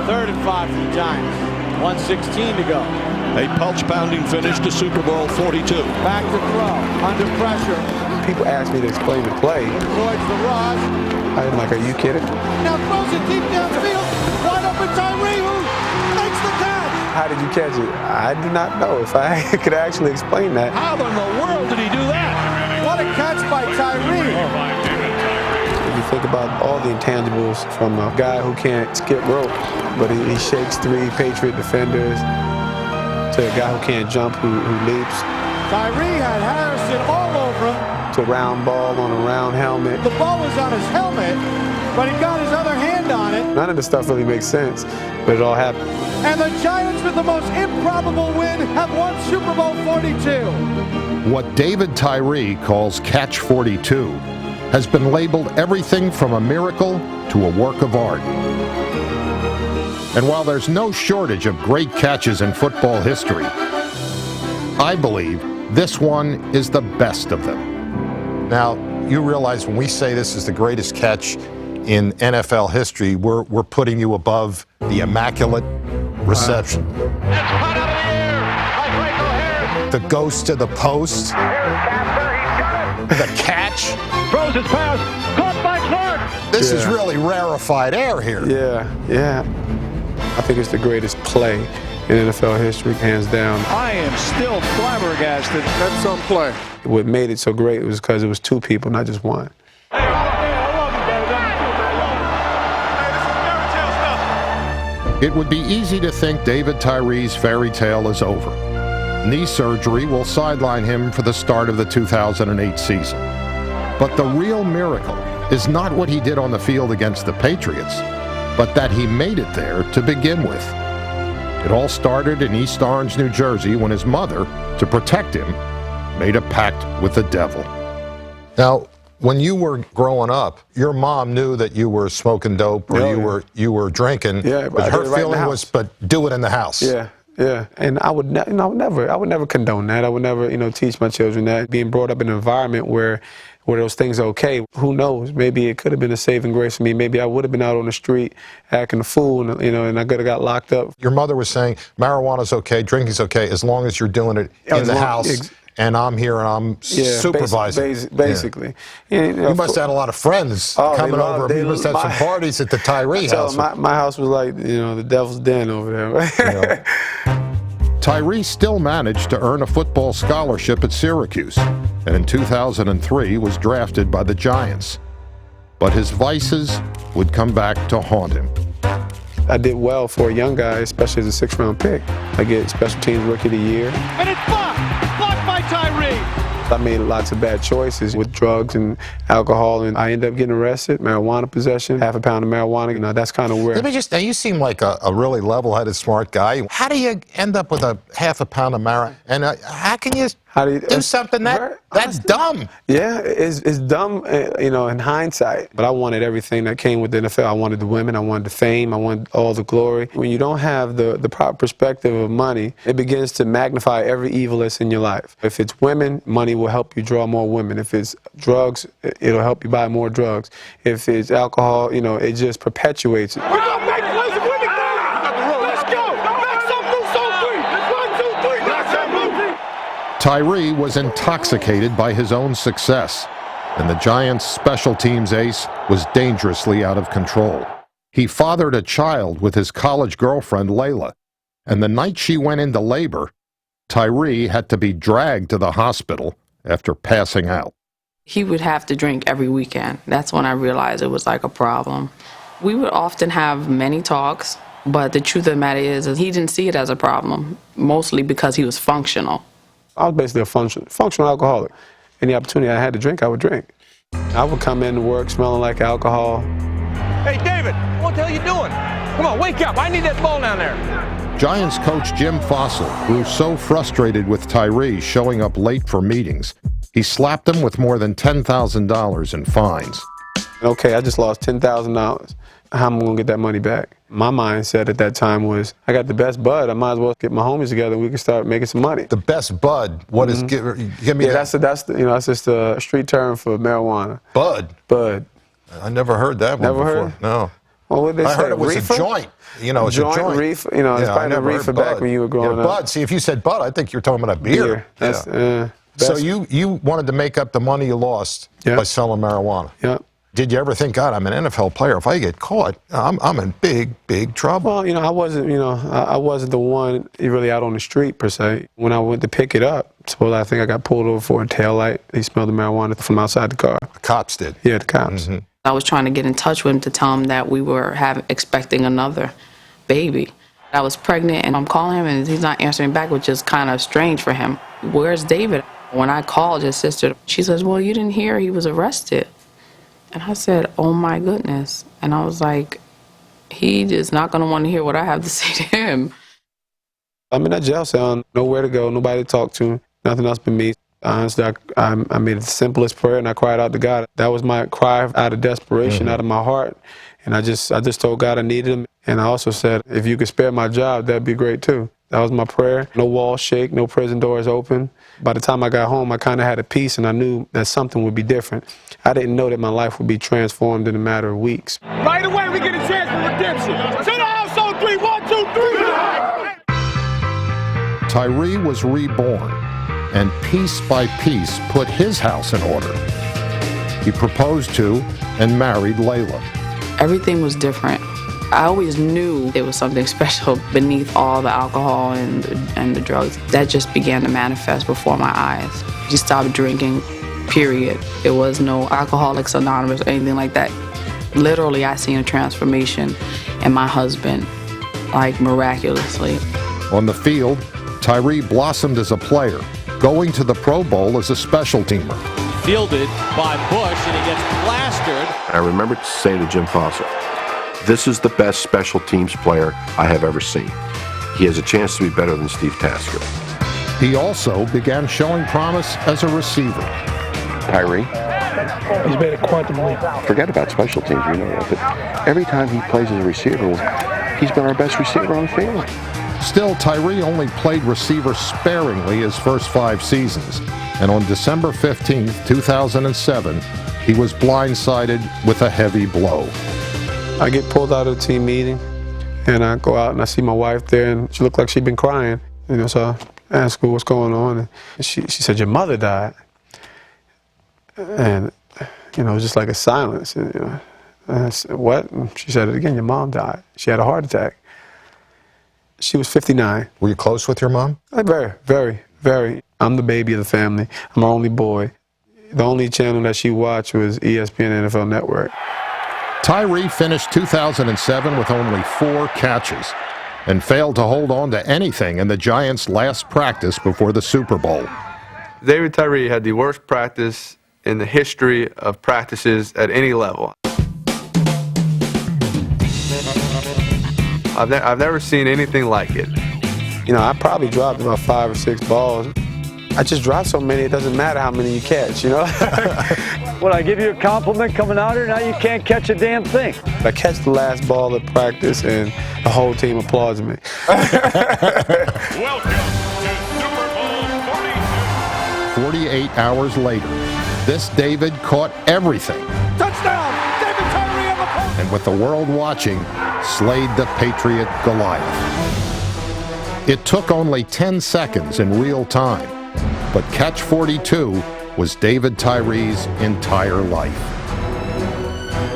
3rd and 5 for the Giants. 1:16 to go. A pulse-pounding finish to Super Bowl 42. Back to throw, under pressure. People ask me to explain the play. Avoids the rush. I'm like, are you kidding? Now throws it deep downfield. Wide open Tyree, who makes the catch. How did you catch it? I do not know if I could actually explain that. How in the world did he do that? What a catch by Tyree. If you think about all the intangibles from a guy who can't skip rope, but he shakes 3 Patriot defenders, to a guy who can't jump, who leaps. Tyree had Harrison all over him. To a round ball on a round helmet. The ball was on his helmet, but he got his other hand on it. None of this stuff really makes sense, but it all happened. And the Giants, with the most improbable win, have won Super Bowl 42. What David Tyree calls Catch 42 has been labeled everything from a miracle to a work of art. And while there's no shortage of great catches in football history, I believe this one is the best of them. Now, you realize when we say this is the greatest catch in NFL history, we're putting you above the immaculate reception. That's caught out of the air by Franco Harris. The ghost to the post. The catch. Throws his pass. Caught by Clark. This is really rarefied air here. Yeah. I think it's the greatest play in NFL history, hands down. I am still flabbergasted. That's some play. What made it so great was because it was 2 people, not just one. Hey, I love you, baby. It would be easy to think David Tyree's fairy tale is over. Knee surgery will sideline him for the start of the 2008 season. But the real miracle is not what he did on the field against the Patriots, but that he made it there to begin with. It all started in East Orange, New Jersey, when his mother, to protect him, made a pact with the devil. Now, when you were growing up, your mom knew that you were smoking dope or you were drinking. Yeah, but her feeling was, but do it in the house. Yeah. And I would never condone that. I would never, teach my children that. Being brought up in an environment where those things are okay. Who knows? Maybe it could have been a saving grace for me. Maybe I would have been out on the street acting a fool, and I could have got locked up. Your mother was saying marijuana's okay, drinking's okay, as long as you're doing it in the house. And I'm here and I'm supervising. Basically. Yeah. You must have had a lot You must have some parties at the Tyree house. My house was like, the devil's den over there. Tyree still managed to earn a football scholarship at Syracuse, and in 2003 was drafted by the Giants. But his vices would come back to haunt him. I did well for a young guy, especially as a 6th-round pick. I get Special Teams Rookie of the Year. And it's blocked by Tyree. I made lots of bad choices with drugs and alcohol, and I ended up getting arrested, marijuana possession, half a pound of marijuana. That's kind of where... Let me just, now you seem like a really level-headed, smart guy. How do you end up with a half a pound of marijuana? And how can you do something that's dumb? Yeah, it's dumb, in hindsight. But I wanted everything that came with the NFL. I wanted the women, I wanted the fame, I wanted all the glory. When you don't have the proper perspective of money, it begins to magnify every evil that's in your life. If it's women, money will help you draw more women. If it's drugs, it'll help you buy more drugs. If it's alcohol, it just perpetuates it. Let's go! Tyree was intoxicated by his own success, and the Giants' special teams ace was dangerously out of control. He fathered a child with his college girlfriend, Layla, and the night she went into labor, Tyree had to be dragged to the hospital after passing out. He would have to drink every weekend. That's when I realized it was like a problem. We would often have many talks, but the truth of the matter is he didn't see it as a problem, mostly because he was functional. I was basically a functional alcoholic. Any opportunity I had to drink, I would drink. I would come into work smelling like alcohol. Hey, David, what the hell are you doing? Come on, wake up. I need that ball down there. Giants coach Jim Fossil grew so frustrated with Tyree showing up late for meetings, he slapped him with more than $10,000 in fines. Okay, I just lost $10,000. How am I going to get that money back? My mindset at that time was, I got the best bud. I might as well get my homies together and we can start making some money. The best bud? What is, give me that. That's just a street term for marijuana. Bud? Bud. I never heard that one before. Heard? No. Well, what did they I say? heard it was reefer? a joint. You know, it's a joint. Reefer. You know, it's probably a reefer back when you were growing up. Bud. See, if you said Bud, I think you're talking about beer. That's, so you wanted to make up the money you lost by selling marijuana. Yep. Did you ever think, God, I'm an NFL player. If I get caught, I'm in big trouble? Well, you know, I wasn't the one really out on the street per se. When I went to pick it up, I think I got pulled over for a taillight. He smelled the marijuana from outside the car. The cops did. Yeah, the cops. Mm-hmm. I was trying to get in touch with him to tell him that we were expecting another baby. I was pregnant, and I'm calling him, and he's not answering back, which is kind of strange for him. Where's David? When I called his sister, she says, well, you didn't hear he was arrested. And I said, oh, my goodness. And I was like, he is not going to want to hear what I have to say to him. I'm in that jail cell, nowhere to go, nobody to talk to, nothing else but me. Honestly, I made the simplest prayer, and I cried out to God. That was my cry out of desperation, out of my heart. And I just told God I needed him. And I also said, if you could spare my job, that'd be great too. That was my prayer. No walls shake, no prison doors open. By the time I got home, I kind of had a peace, and I knew that something would be different. I didn't know that my life would be transformed in a matter of weeks. Right away, we get a chance for redemption. To the house on 3, 1, 2, 3. Tyree was reborn, and piece by piece put his house in order. He proposed to and married Layla. Everything was different. I always knew there was something special beneath all the alcohol and the drugs. That just began to manifest before my eyes. He stopped drinking, period. There was no Alcoholics Anonymous or anything like that. Literally, I seen a transformation in my husband, like miraculously. On the field, Tyree blossomed as a player, going to the Pro Bowl as a special teamer. Fielded by Bush, and he gets plastered. I remember saying to Jim Fossil, this is the best special teams player I have ever seen. He has a chance to be better than Steve Tasker. He also began showing promise as a receiver. Tyree? He's made a quantum leap. Forget about special teams, you know that. But every time he plays as a receiver, he's been our best receiver on the field. Still, Tyree only played receiver sparingly his first 5 seasons. And on December 15, 2007, he was blindsided with a heavy blow. I get pulled out of the team meeting, and I go out and I see my wife there, and she looked like she'd been crying. You know, so I asked her what's going on, and she said, your mother died. And, you know, it was just like a silence. And, you know, and I said, what? And she said it again, your mom died. She had a heart attack. She was 59. Were you close with your mom? Very, very, very. I'm the baby of the family. I'm her only boy. The only channel that she watched was ESPN NFL Network. Tyree finished 2007 with only 4 catches and failed to hold on to anything in the Giants' last practice before the Super Bowl. David Tyree had the worst practice in the history of practices at any level. I've never seen anything like it. You know, I probably dropped about 5 or 6 balls. I just dropped so many, it doesn't matter how many you catch, you know? Well, I give you a compliment coming out here, now you can't catch a damn thing. I catch the last ball at practice, and the whole team applauds me. Welcome to Super Bowl 42. 48 hours later, this David caught everything. Touchdown! David Tyree on the post! And with the world watching, slayed the Patriot Goliath. It took only 10 seconds in real time, but catch 42 was David Tyree's entire life.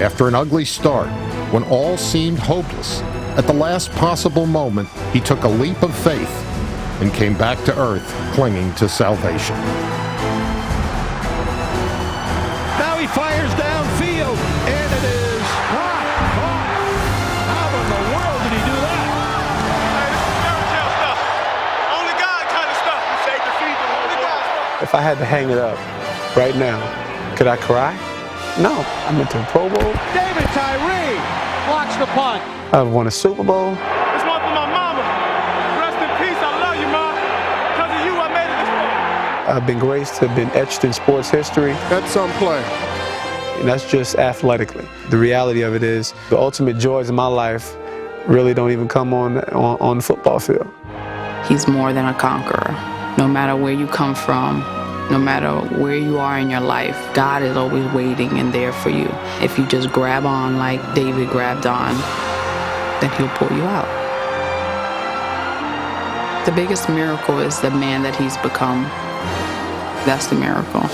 After an ugly start, when all seemed hopeless, at the last possible moment, he took a leap of faith and came back to earth, clinging to salvation. Now he fires downfield, and it is caught. How in the world did he do that? Hey, this is fairy tale stuff. Only God kind of stuff. You saved the season. Only God. If I had to hang it up right now, could I cry? No. I went to the Pro Bowl. David Tyree blocks the punt. I won a Super Bowl. This one for my mama. Rest in peace. I love you, Ma. Because of you, I made it this far. I've been graced to have been etched in sports history. That's some play. And that's just athletically. The reality of it is the ultimate joys of my life really don't even come on the football field. He's more than a conqueror. No matter where you come from, No matter where you are in your life, God is always waiting and there for you. If you just grab on like David grabbed on, then he'll pull you out. The biggest miracle is the man that he's become. That's the miracle.